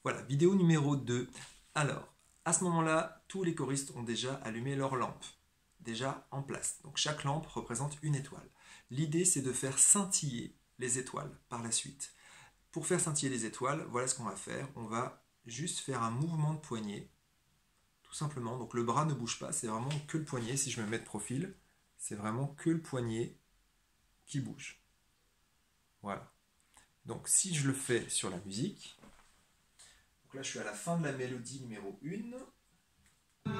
Voilà, vidéo numéro 2. Alors, à ce moment-là, tous les choristes ont déjà allumé leur lampe, déjà en place. Donc chaque lampe représente une étoile. L'idée, c'est de faire scintiller les étoiles par la suite. Pour faire scintiller les étoiles, voilà ce qu'on va faire. On va juste faire un mouvement de poignet, tout simplement. Donc le bras ne bouge pas, c'est vraiment que le poignet. Si je me mets de profil, c'est vraiment que le poignet qui bouge. Voilà. Donc si je le fais sur la musique, donc là je suis à la fin de la mélodie numéro 1. Je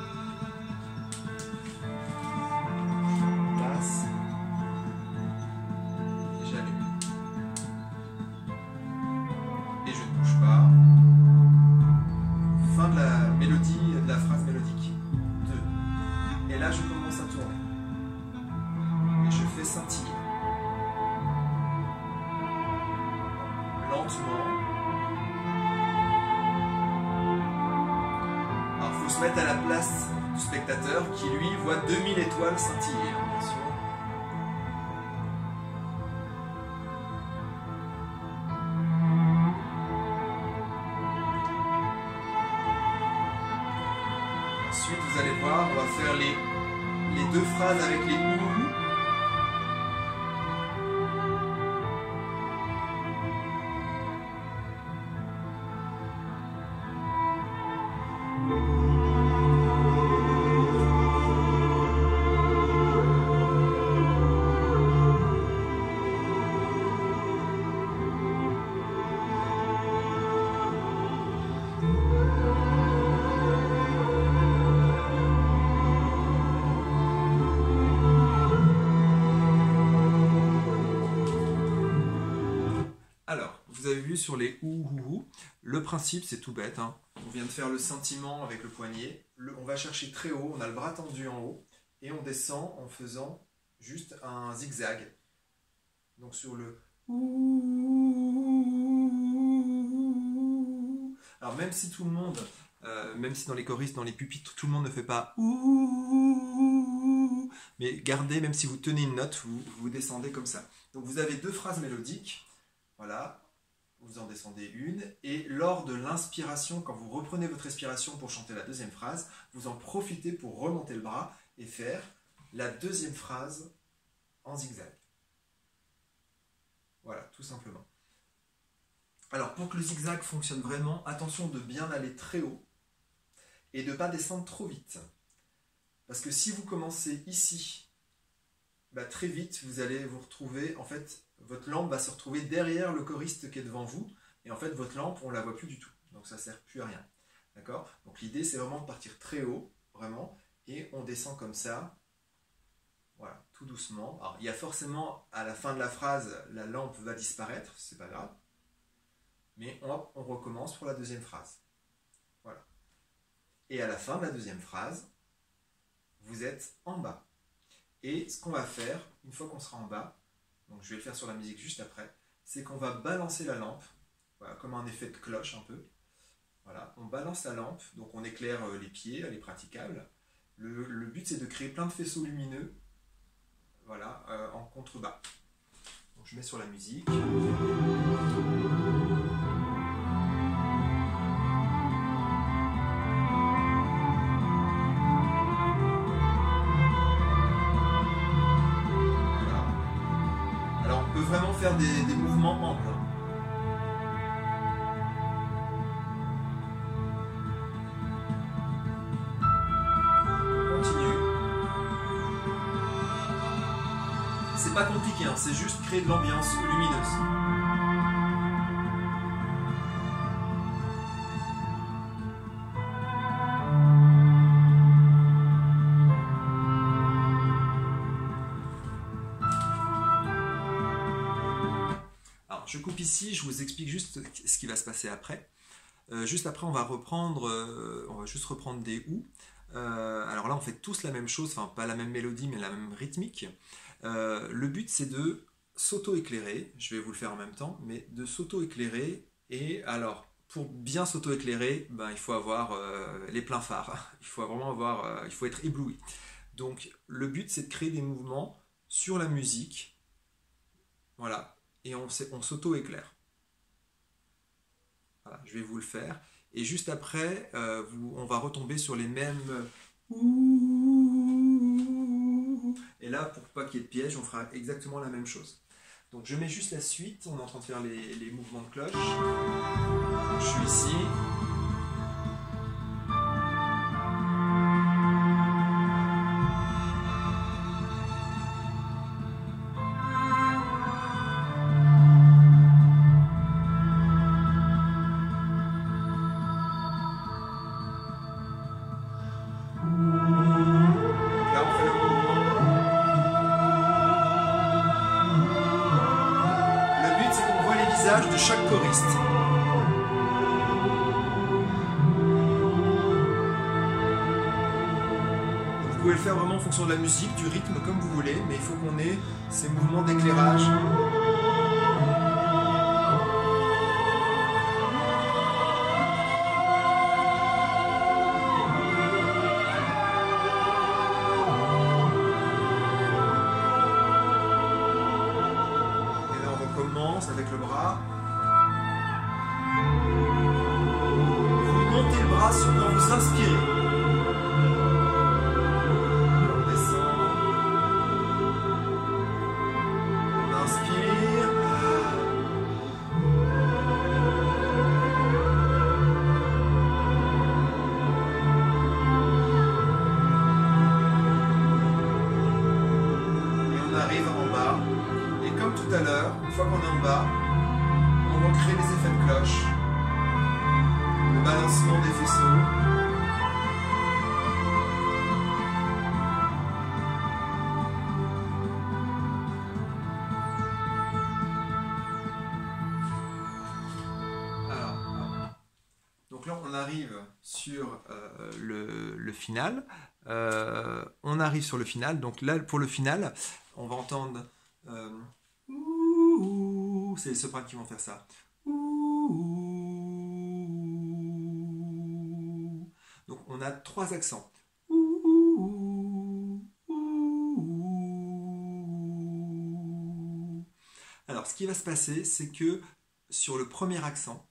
passe et j'allume. Et je ne bouge pas. Fin de la mélodie, de la phrase mélodique. 2. Et là je commence à tourner. Et je fais scintiller. Lentement. Alors il faut se mettre à la place du spectateur qui lui voit 2000 étoiles scintiller, bien sûr. Ensuite vous allez voir, on va faire les deux phrases avec les ouh. Alors, vous avez vu sur les ouh, le principe c'est tout bête, hein. On vient de faire le scintillement avec le poignet, on va chercher très haut, on a le bras tendu en haut, et on descend en faisant juste un zigzag. Donc sur le ouh, alors même si tout le monde, même si dans les choristes, dans les pupitres, tout le monde ne fait pas ouh, mais gardez, même si vous tenez une note, vous descendez comme ça. Donc vous avez deux phrases mélodiques. Voilà, vous en descendez une, et lors de l'inspiration, quand vous reprenez votre respiration pour chanter la deuxième phrase, vous en profitez pour remonter le bras et faire la deuxième phrase en zigzag. Voilà, tout simplement. Alors, pour que le zigzag fonctionne vraiment, attention de bien aller très haut et de ne pas descendre trop vite. Parce que si vous commencez ici, très vite, vous allez vous retrouver, en fait, votre lampe va se retrouver derrière le choriste qui est devant vous, et en fait, votre lampe, on ne la voit plus du tout. Donc, ça ne sert plus à rien. D'accord? Donc, l'idée, c'est vraiment de partir très haut, vraiment, et on descend comme ça, voilà, tout doucement. Alors, il y a forcément, à la fin de la phrase, la lampe va disparaître, c'est pas grave, mais on recommence pour la deuxième phrase. Voilà. Et à la fin de la deuxième phrase, vous êtes en bas. Et ce qu'on va faire, une fois qu'on sera en bas, donc je vais le faire sur la musique juste après, c'est qu'on va balancer la lampe, voilà, comme un effet de cloche un peu. Voilà, on balance la lampe, donc on éclaire les pieds, elle est praticable. Le but c'est de créer plein de faisceaux lumineux, voilà, en contrebas. Donc je mets sur la musique. Vraiment faire des mouvements amples. On continue. C'est pas compliqué, hein, c'est juste créer de l'ambiance lumineuse. Je coupe ici, je vous explique juste ce qui va se passer après. Juste après, on va juste reprendre des ou. Alors là, on fait tous la même chose, enfin pas la même mélodie, mais la même rythmique. Le but, c'est de s'auto-éclairer. Je vais vous le faire en même temps, mais de s'auto-éclairer. Et alors, pour bien s'auto-éclairer, il faut avoir les pleins phares. Il faut vraiment avoir, il faut être ébloui. Donc, le but, c'est de créer des mouvements sur la musique. Voilà. Et on s'auto-éclaire. Voilà, je vais vous le faire. Et juste après, on va retomber sur les mêmes... Et là, pour pas qu'il y ait de piège, on fera exactement la même chose. Donc je mets juste la suite, on est en train de faire les mouvements de cloche. Donc, je suis ici. De chaque choriste. Vous pouvez le faire vraiment en fonction de la musique, du rythme, comme vous voulez, mais il faut qu'on ait ces mouvements d'éclairage. Avec le bras. Vous montez le bras quand vous inspirez. On descend. On inspire. Et on arrive en bas. Et comme tout à l'heure, une fois qu'on est en bas, on va créer les effets de cloche, le balancement des faisceaux. Alors, donc là, on arrive sur le final. On arrive sur le final. Donc là, pour le final, on va entendre... c'est les sopranes qui vont faire ça. Donc on a 3 accents. Alors ce qui va se passer, c'est que sur le premier accent,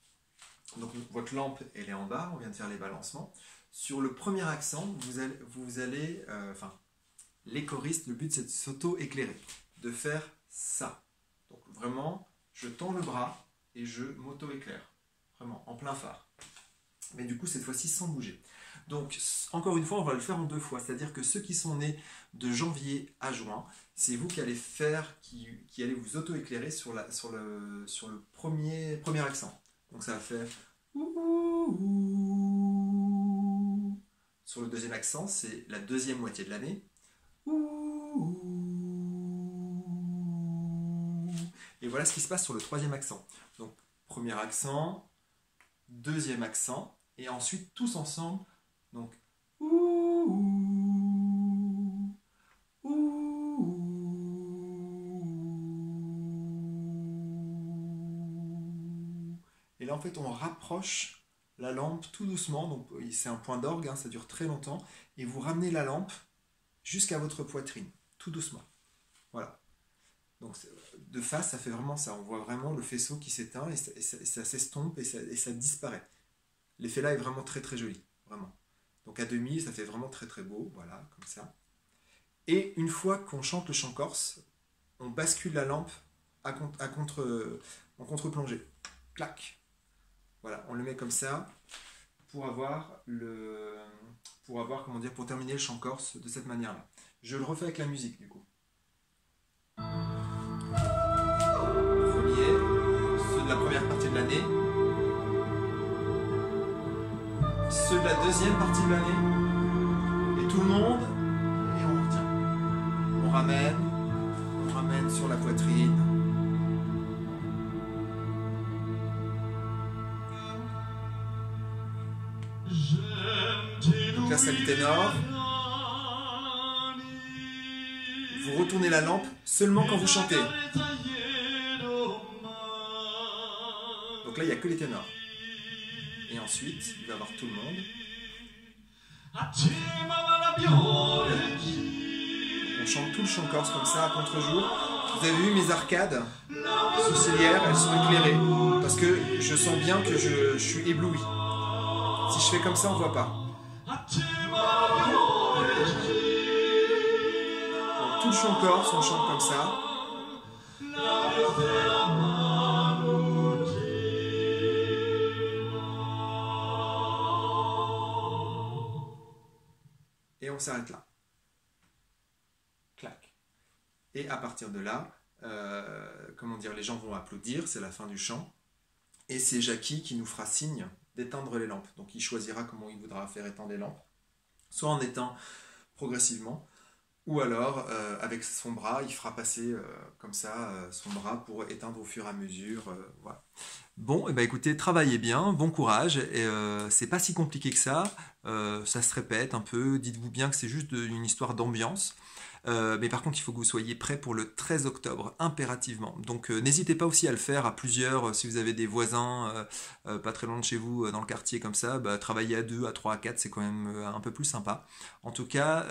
donc votre lampe elle est en bas, on vient de faire les balancements. Sur le premier accent, vous allez les choristes, le but c'est de s'auto-éclairer, de faire ça. Donc vraiment, je tends le bras et je m'auto-éclaire. Vraiment, en plein phare. Mais du coup, cette fois-ci, sans bouger. Donc, encore une fois, on va le faire en 2 fois. C'est-à-dire que ceux qui sont nés de janvier à juin, c'est vous qui allez faire, qui allez vous auto-éclairer sur le premier accent. Donc ça va faire... Sur le deuxième accent, c'est la deuxième moitié de l'année. Et voilà ce qui se passe sur le troisième accent. Donc, premier accent, deuxième accent, et ensuite tous ensemble. Donc, et là, en fait, on rapproche la lampe tout doucement. Donc, c'est un point d'orgue, hein, ça dure très longtemps. Et vous ramenez la lampe jusqu'à votre poitrine, tout doucement. Voilà. Donc de face, ça fait vraiment ça. On voit vraiment le faisceau qui s'éteint et ça s'estompe et ça disparaît. L'effet là est vraiment très très joli, vraiment. Donc à demi, ça fait vraiment très très beau, voilà, comme ça. Et une fois qu'on chante le chant corse, on bascule la lampe en contre-plongée. Clac. Voilà, on le met comme ça pour pour terminer le chant corse de cette manière-là. Je le refais avec la musique du coup. Ceux de la première partie de l'année, ceux de la deuxième partie de l'année, et tout le monde, et on retient. On ramène sur la poitrine. Donc là c'est le ténor. Vous retournez la lampe seulement quand vous chantez. Donc là, il n'y a que les ténors. Et ensuite, il va y avoir tout le monde. On chante tout le chant corse comme ça, à contre-jour. Vous avez vu mes arcades sourcilières, elles sont éclairées. Parce que je sens bien que je suis ébloui. Si je fais comme ça, on voit pas. Donc, tout le chant corse, on chante comme ça. Et on s'arrête là. Clac. Et à partir de là, comment dire, les gens vont applaudir, c'est la fin du chant. Et c'est Jackie qui nous fera signe d'éteindre les lampes. Donc il choisira comment il voudra faire éteindre les lampes. Soit en éteint progressivement, ou alors avec son bras, il fera passer comme ça son bras pour éteindre au fur et à mesure. Voilà. Bon, et ben écoutez, travaillez bien, bon courage. Et c'est pas si compliqué que ça. Ça se répète un peu. Dites-vous bien que c'est juste une histoire d'ambiance. Mais par contre, il faut que vous soyez prêts pour le 13 octobre, impérativement. Donc n'hésitez pas aussi à le faire à plusieurs. Si vous avez des voisins pas très loin de chez vous, dans le quartier comme ça, bah, travailler à 2, à 3, à 4, c'est quand même un peu plus sympa. En tout cas,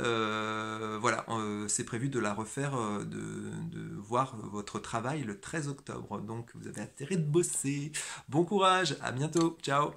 voilà, c'est prévu de la refaire, de voir votre travail le 13 octobre. Donc vous avez intérêt de bosser. Bon courage, à bientôt, ciao!